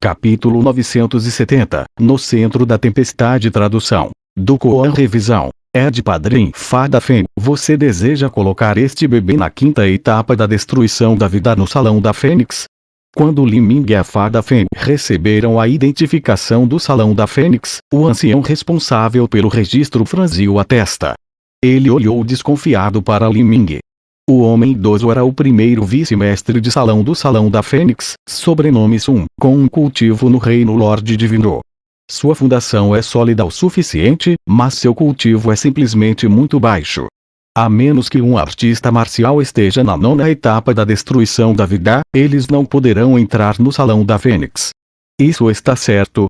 Capítulo 970, no centro da tempestade. Tradução do Koan. Revisão. Ed Padrim. Fada Feng, você deseja colocar este bebê na quinta etapa da destruição da vida no Salão da Fênix? Quando Li Ming e a Fada Feng receberam a identificação do Salão da Fênix, o ancião responsável pelo registro franziu a testa. Ele olhou desconfiado para Li Ming. O homem idoso era o primeiro vice-mestre de salão do Salão da Fênix, sobrenome Sun, com um cultivo no Reino Lorde Divino. Sua fundação é sólida o suficiente, mas seu cultivo é simplesmente muito baixo. A menos que um artista marcial esteja na nona etapa da destruição da vida, eles não poderão entrar no Salão da Fênix. Isso está certo.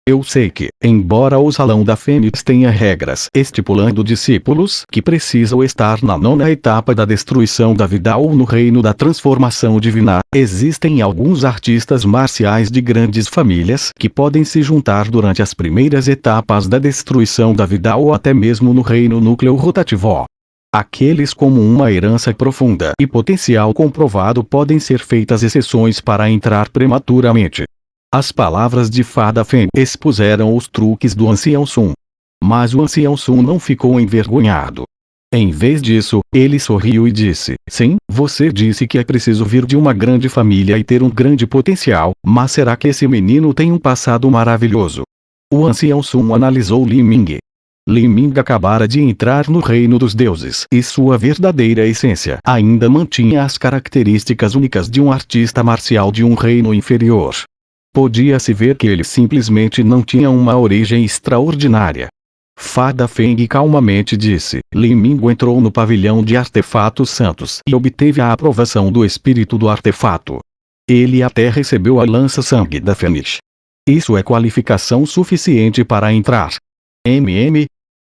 Eu sei que, embora o Salão da Fênix tenha regras estipulando discípulos que precisam estar na nona etapa da destruição da vida ou no reino da transformação divina, existem alguns artistas marciais de grandes famílias que podem se juntar durante as primeiras etapas da destruição da vida ou até mesmo no reino núcleo rotativo. Aqueles como uma herança profunda e potencial comprovado podem ser feitas exceções para entrar prematuramente. As palavras de Fada Feng expuseram os truques do ancião Sun. Mas o ancião Sun não ficou envergonhado. Em vez disso, ele sorriu e disse: sim, você disse que é preciso vir de uma grande família e ter um grande potencial, mas será que esse menino tem um passado maravilhoso? O ancião Sun analisou Li Ming. Li Ming acabara de entrar no reino dos deuses e sua verdadeira essência ainda mantinha as características únicas de um artista marcial de um reino inferior. Podia-se ver que ele simplesmente não tinha uma origem extraordinária. Fada Feng calmamente disse: Li Ming entrou no pavilhão de artefatos santos e obteve a aprovação do espírito do artefato. Ele até recebeu a lança-sangue da Fênix. Isso é qualificação suficiente para entrar.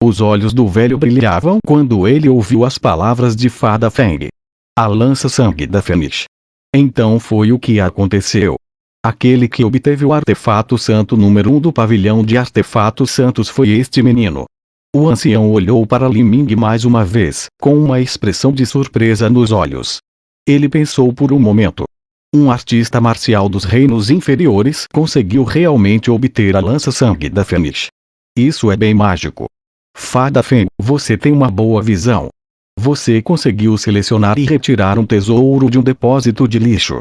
Os olhos do velho brilhavam quando ele ouviu as palavras de Fada Feng. A lança-sangue da Fênix. Então foi o que aconteceu. Aquele que obteve o artefato santo número 1 do pavilhão de artefatos santos foi este menino. O ancião olhou para Li Ming mais uma vez, com uma expressão de surpresa nos olhos. Ele pensou por um momento. Um artista marcial dos reinos inferiores conseguiu realmente obter a lança-sangue da Fênix. Isso é bem mágico. Fada Feng, você tem uma boa visão. Você conseguiu selecionar e retirar um tesouro de um depósito de lixo.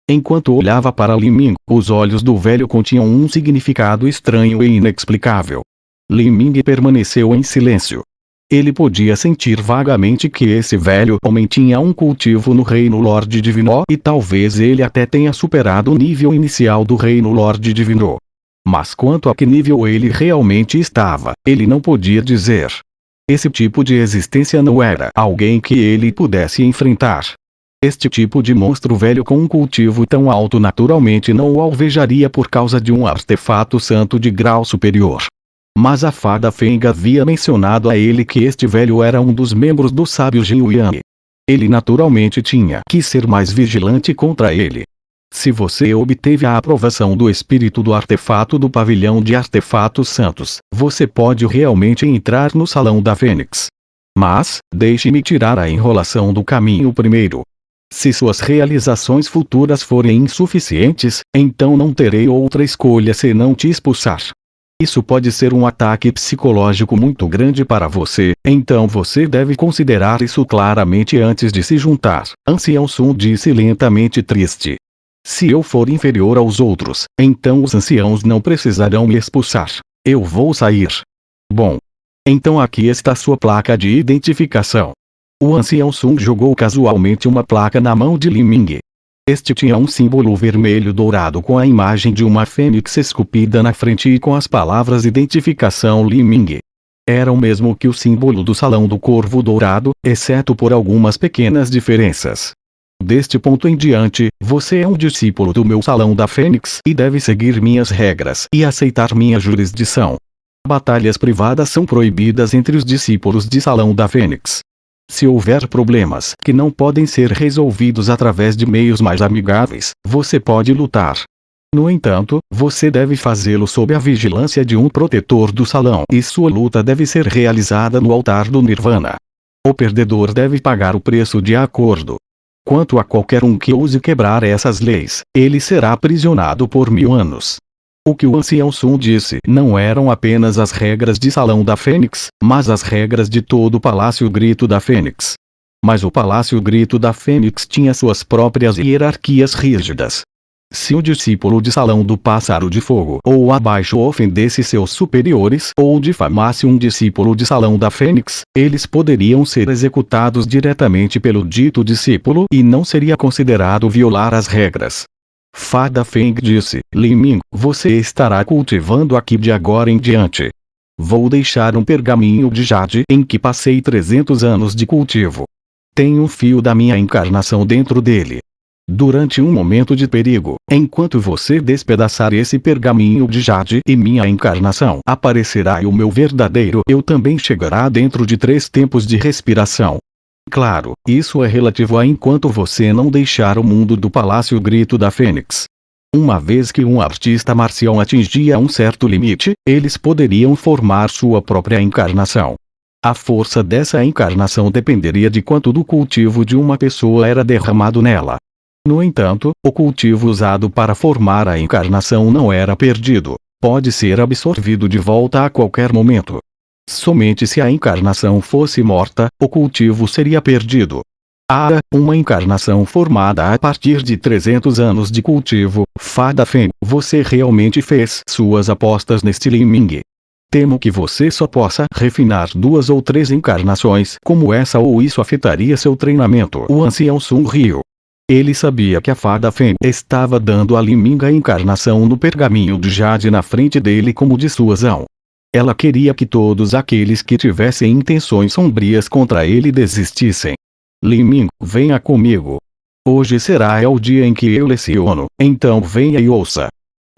Enquanto olhava para Li Ming, os olhos do velho continham um significado estranho e inexplicável. Li Ming permaneceu em silêncio. Ele podia sentir vagamente que esse velho homem tinha um cultivo no Reino Lorde Divino e talvez ele até tenha superado o nível inicial do Reino Lorde Divino. Mas quanto a que nível ele realmente estava, ele não podia dizer. Esse tipo de existência não era alguém que ele pudesse enfrentar. Este tipo de monstro velho com um cultivo tão alto naturalmente não o alvejaria por causa de um artefato santo de grau superior. Mas a Fada Feng havia mencionado a ele que este velho era um dos membros do sábio Jiuyang. Ele naturalmente tinha que ser mais vigilante contra ele. Se você obteve a aprovação do espírito do artefato do pavilhão de artefatos santos, você pode realmente entrar no Salão da Fênix. Mas, deixe-me tirar a enrolação do caminho primeiro. Se suas realizações futuras forem insuficientes, então não terei outra escolha senão te expulsar. Isso pode ser um ataque psicológico muito grande para você, então você deve considerar isso claramente antes de se juntar. Ancião Sun disse lentamente triste. Se eu for inferior aos outros, então os anciãos não precisarão me expulsar. Eu vou sair. Bom. Então aqui está sua placa de identificação. O ancião Sun jogou casualmente uma placa na mão de Li Ming. Este tinha um símbolo vermelho dourado com a imagem de uma fênix esculpida na frente e com as palavras identificação Li Ming. Era o mesmo que o símbolo do Salão do Corvo Dourado, exceto por algumas pequenas diferenças. Deste ponto em diante, você é um discípulo do meu Salão da Fênix e deve seguir minhas regras e aceitar minha jurisdição. Batalhas privadas são proibidas entre os discípulos de Salão da Fênix. Se houver problemas que não podem ser resolvidos através de meios mais amigáveis, você pode lutar. No entanto, você deve fazê-lo sob a vigilância de um protetor do salão e sua luta deve ser realizada no altar do Nirvana. O perdedor deve pagar o preço de acordo. Quanto a qualquer um que ouse quebrar essas leis, ele será aprisionado por 1000 anos. O que o Ancião Sun disse não eram apenas as regras de Salão da Fênix, mas as regras de todo o Palácio Grito da Fênix. Mas o Palácio Grito da Fênix tinha suas próprias hierarquias rígidas. Se o discípulo de Salão do Pássaro de Fogo ou abaixo ofendesse seus superiores ou difamasse um discípulo de Salão da Fênix, eles poderiam ser executados diretamente pelo dito discípulo e não seria considerado violar as regras. Fada Feng disse: Li Ming, você estará cultivando aqui de agora em diante. Vou deixar um pergaminho de jade em que passei 300 anos de cultivo. Tem um fio da minha encarnação dentro dele. Durante um momento de perigo, enquanto você despedaçar esse pergaminho de jade e minha encarnação aparecerá e o meu verdadeiro eu também chegará dentro de 3 tempos de respiração. Claro, isso é relativo a enquanto você não deixar o mundo do Palácio Grito da Fênix. Uma vez que um artista marcial atingia um certo limite, eles poderiam formar sua própria encarnação. A força dessa encarnação dependeria de quanto do cultivo de uma pessoa era derramado nela. No entanto, o cultivo usado para formar a encarnação não era perdido. Pode ser absorvido de volta a qualquer momento. Somente se a encarnação fosse morta, o cultivo seria perdido. Uma encarnação formada a partir de 300 anos de cultivo. Fada Feng, você realmente fez suas apostas neste Li Ming. Temo que você só possa refinar 2 ou 3 encarnações como essa ou isso afetaria seu treinamento. O Ancião Sun riu. Ele sabia que a Fada Feng estava dando a Li Ming a encarnação no pergaminho de jade na frente dele como dissuasão. Ela queria que todos aqueles que tivessem intenções sombrias contra ele desistissem. Li Ming, venha comigo. Hoje será o dia em que eu leciono, então venha e ouça.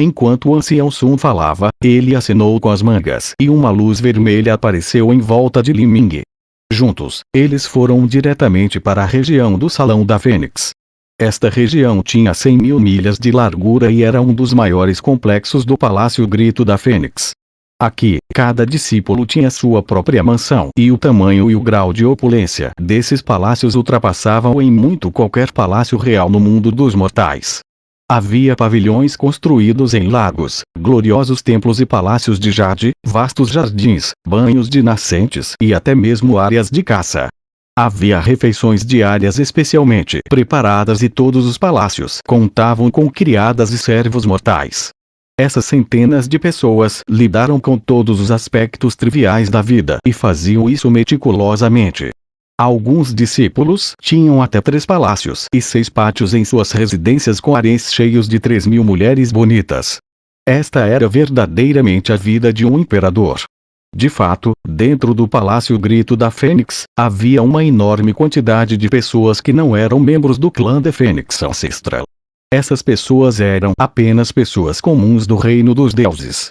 Enquanto o Ancião Sun falava, ele acenou com as mangas e uma luz vermelha apareceu em volta de Li Ming. Juntos, eles foram diretamente para a região do Salão da Fênix. Esta região tinha 100.000 milhas de largura e era um dos maiores complexos do Palácio Grito da Fênix. Aqui, cada discípulo tinha sua própria mansão e o tamanho e o grau de opulência desses palácios ultrapassavam em muito qualquer palácio real no mundo dos mortais. Havia pavilhões construídos em lagos, gloriosos templos e palácios de jade, vastos jardins, banhos de nascentes e até mesmo áreas de caça. Havia refeições diárias especialmente preparadas e todos os palácios contavam com criadas e servos mortais. Essas centenas de pessoas lidaram com todos os aspectos triviais da vida e faziam isso meticulosamente. Alguns discípulos tinham até 3 palácios e 6 pátios em suas residências com haréns cheios de 3.000 mulheres bonitas. Esta era verdadeiramente a vida de um imperador. De fato, dentro do Palácio Grito da Fênix, havia uma enorme quantidade de pessoas que não eram membros do clã da Fênix Ancestral. Essas pessoas eram apenas pessoas comuns do reino dos deuses.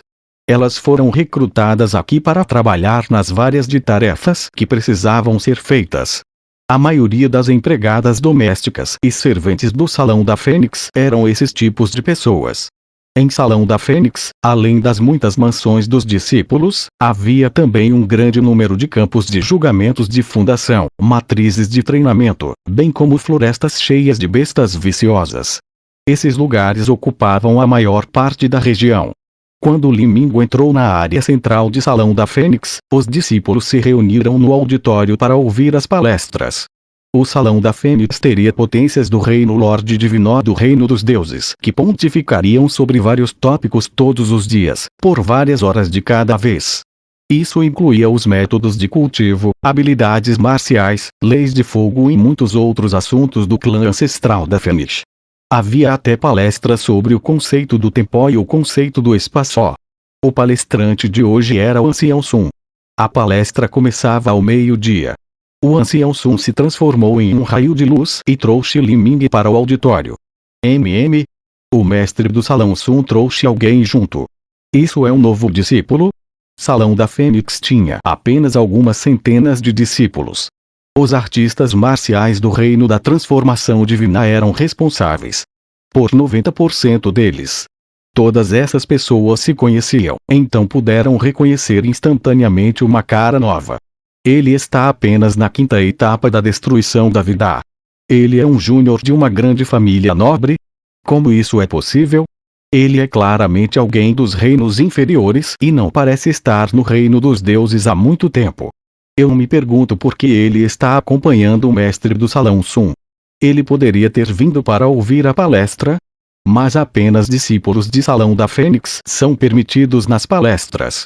Elas foram recrutadas aqui para trabalhar nas várias de tarefas que precisavam ser feitas. A maioria das empregadas domésticas e serventes do Salão da Fênix eram esses tipos de pessoas. Em Salão da Fênix, além das muitas mansões dos discípulos, havia também um grande número de campos de julgamentos de fundação, matrizes de treinamento, bem como florestas cheias de bestas viciosas. Esses lugares ocupavam a maior parte da região. Quando Li Ming entrou na área central de Salão da Fênix, os discípulos se reuniram no auditório para ouvir as palestras. O Salão da Fênix teria potências do Reino Lorde Divino do Reino dos Deuses que pontificariam sobre vários tópicos todos os dias, por várias horas de cada vez. Isso incluía os métodos de cultivo, habilidades marciais, leis de fogo e muitos outros assuntos do clã ancestral da Fênix. Havia até palestras sobre o conceito do tempo e o conceito do espaço. O palestrante de hoje era o Ancião Sun. A palestra começava ao meio-dia. O Ancião Sun se transformou em um raio de luz e trouxe Li Ming para o auditório. O mestre do Salão Sun trouxe alguém junto. Isso é um novo discípulo? Salão da Fênix tinha apenas algumas centenas de discípulos. Os artistas marciais do Reino da Transformação Divina eram responsáveis por 90% deles. Todas essas pessoas se conheciam, então puderam reconhecer instantaneamente uma cara nova. Ele está apenas na 5ª etapa da destruição da vida. Ele é um júnior de uma grande família nobre? Como isso é possível? Ele é claramente alguém dos reinos inferiores e não parece estar no reino dos deuses há muito tempo. Eu me pergunto por que ele está acompanhando o mestre do Salão Sun. Ele poderia ter vindo para ouvir a palestra? Mas apenas discípulos de Salão da Fênix são permitidos nas palestras.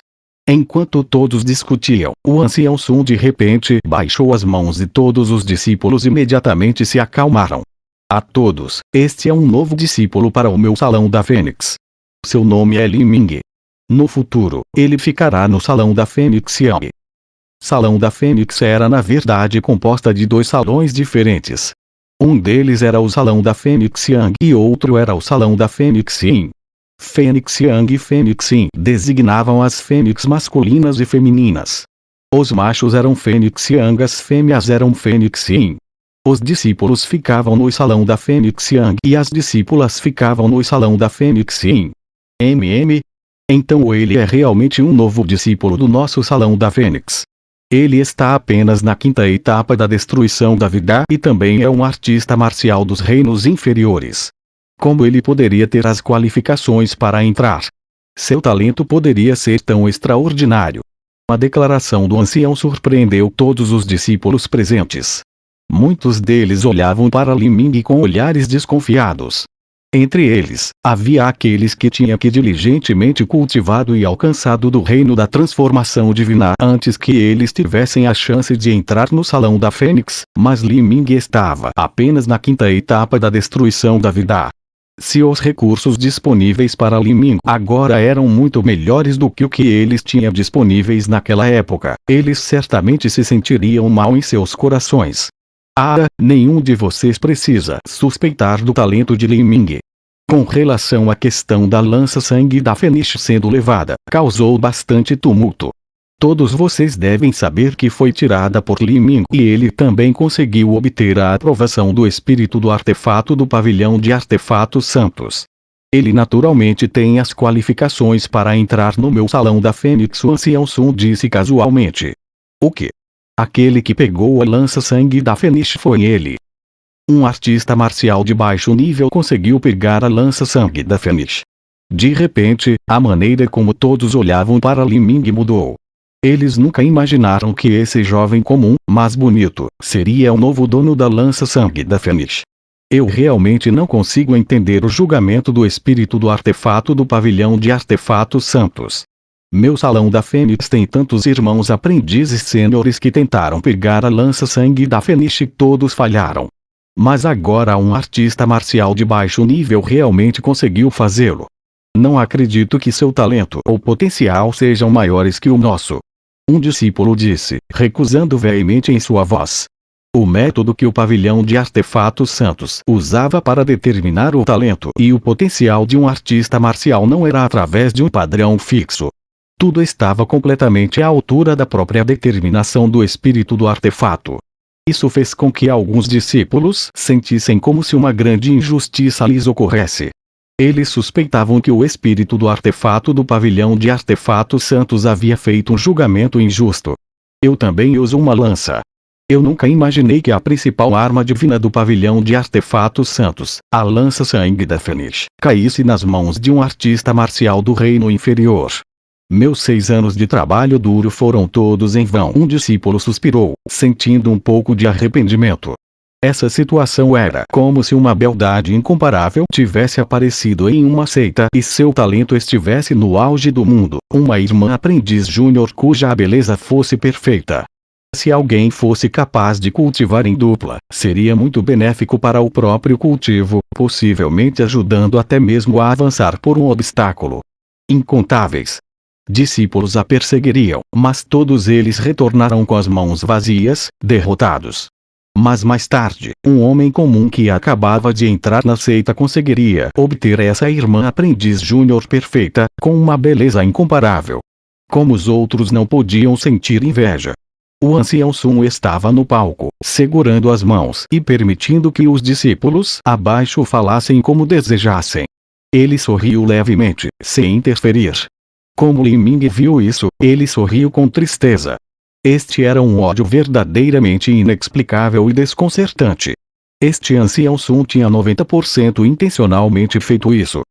Enquanto todos discutiam, o ancião Sun de repente baixou as mãos e todos os discípulos imediatamente se acalmaram. A todos, este é um novo discípulo para o meu Salão da Fênix. Seu nome é Li Ming. No futuro, ele ficará no Salão da Fênix Yang. Salão da Fênix era na verdade composta de dois salões diferentes. Um deles era o Salão da Fênix Yang e outro era o Salão da Fênix Yin. Fênix Yang e Fênix Yin designavam as fênix masculinas e femininas. Os machos eram Fênix Yang, as fêmeas eram Fênix Yin. Os discípulos ficavam no Salão da Fênix Yang e as discípulas ficavam no Salão da Fênix Yin. Então ele é realmente um novo discípulo do nosso Salão da Fênix. Ele está apenas na quinta etapa da destruição da vida e também é um artista marcial dos reinos inferiores. Como ele poderia ter as qualificações para entrar? Seu talento poderia ser tão extraordinário. A declaração do ancião surpreendeu todos os discípulos presentes. Muitos deles olhavam para Li Ming com olhares desconfiados. Entre eles, havia aqueles que tinham que diligentemente cultivado e alcançado do reino da transformação divina antes que eles tivessem a chance de entrar no Salão da Fênix, mas Li Ming estava apenas na quinta etapa da destruição da vida. Se os recursos disponíveis para Li Ming agora eram muito melhores do que o que eles tinham disponíveis naquela época, eles certamente se sentiriam mal em seus corações. Nenhum de vocês precisa suspeitar do talento de Li Ming. Com relação à questão da lança-sangue da Fênix sendo levada, causou bastante tumulto. Todos vocês devem saber que foi tirada por Li Ming e ele também conseguiu obter a aprovação do espírito do artefato do pavilhão de artefatos santos. Ele naturalmente tem as qualificações para entrar no meu Salão da Fênix, o ancião Sun disse casualmente. O quê? Aquele que pegou a lança-sangue da Fênix foi ele. Um artista marcial de baixo nível conseguiu pegar a lança-sangue da Fênix. De repente, a maneira como todos olhavam para Li Ming mudou. Eles nunca imaginaram que esse jovem comum, mas bonito, seria o novo dono da lança-sangue da Fênix. Eu realmente não consigo entender o julgamento do espírito do artefato do pavilhão de artefatos santos. Meu Salão da Fênix tem tantos irmãos aprendizes sêniores que tentaram pegar a lança-sangue da Fênix e todos falharam. Mas agora um artista marcial de baixo nível realmente conseguiu fazê-lo. Não acredito que seu talento ou potencial sejam maiores que o nosso. Um discípulo disse, recusando veemente em sua voz. O método que o pavilhão de artefatos santos usava para determinar o talento e o potencial de um artista marcial não era através de um padrão fixo. Tudo estava completamente à altura da própria determinação do espírito do artefato. Isso fez com que alguns discípulos sentissem como se uma grande injustiça lhes ocorresse. Eles suspeitavam que o espírito do artefato do pavilhão de artefatos santos havia feito um julgamento injusto. Eu também uso uma lança. Eu nunca imaginei que a principal arma divina do pavilhão de artefatos santos, a lança-sangue da Fênix, caísse nas mãos de um artista marcial do reino inferior. Meus 6 anos de trabalho duro foram todos em vão. Um discípulo suspirou, sentindo um pouco de arrependimento. Essa situação era como se uma beldade incomparável tivesse aparecido em uma seita e seu talento estivesse no auge do mundo, uma irmã aprendiz júnior cuja beleza fosse perfeita. Se alguém fosse capaz de cultivar em dupla, seria muito benéfico para o próprio cultivo, possivelmente ajudando até mesmo a avançar por um obstáculo. Incontáveis discípulos a perseguiriam, mas todos eles retornaram com as mãos vazias, derrotados. Mas mais tarde, um homem comum que acabava de entrar na seita conseguiria obter essa irmã aprendiz júnior perfeita, com uma beleza incomparável. Como os outros não podiam sentir inveja. O ancião Sun estava no palco, segurando as mãos e permitindo que os discípulos abaixo falassem como desejassem. Ele sorriu levemente, sem interferir. Como Li Ming viu isso, ele sorriu com tristeza. Este era um ódio verdadeiramente inexplicável e desconcertante. Este ancião Sun tinha 90% intencionalmente feito isso.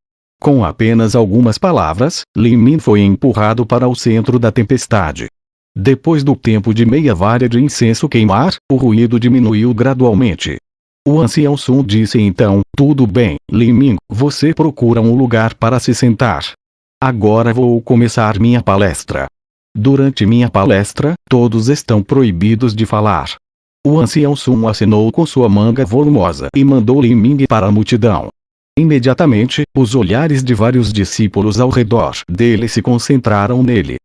Com apenas algumas palavras, Lin Min foi empurrado para o centro da tempestade. Depois do tempo de meia vara de incenso queimar, o ruído diminuiu gradualmente. O ancião Sun disse então: tudo bem, Lin Min, você procura um lugar para se sentar. Agora vou começar minha palestra. Durante minha palestra, todos estão proibidos de falar. O ancião Sun acenou com sua manga volumosa e mandou Lin Min para a multidão. Imediatamente, os olhares de vários discípulos ao redor dele se concentraram nele.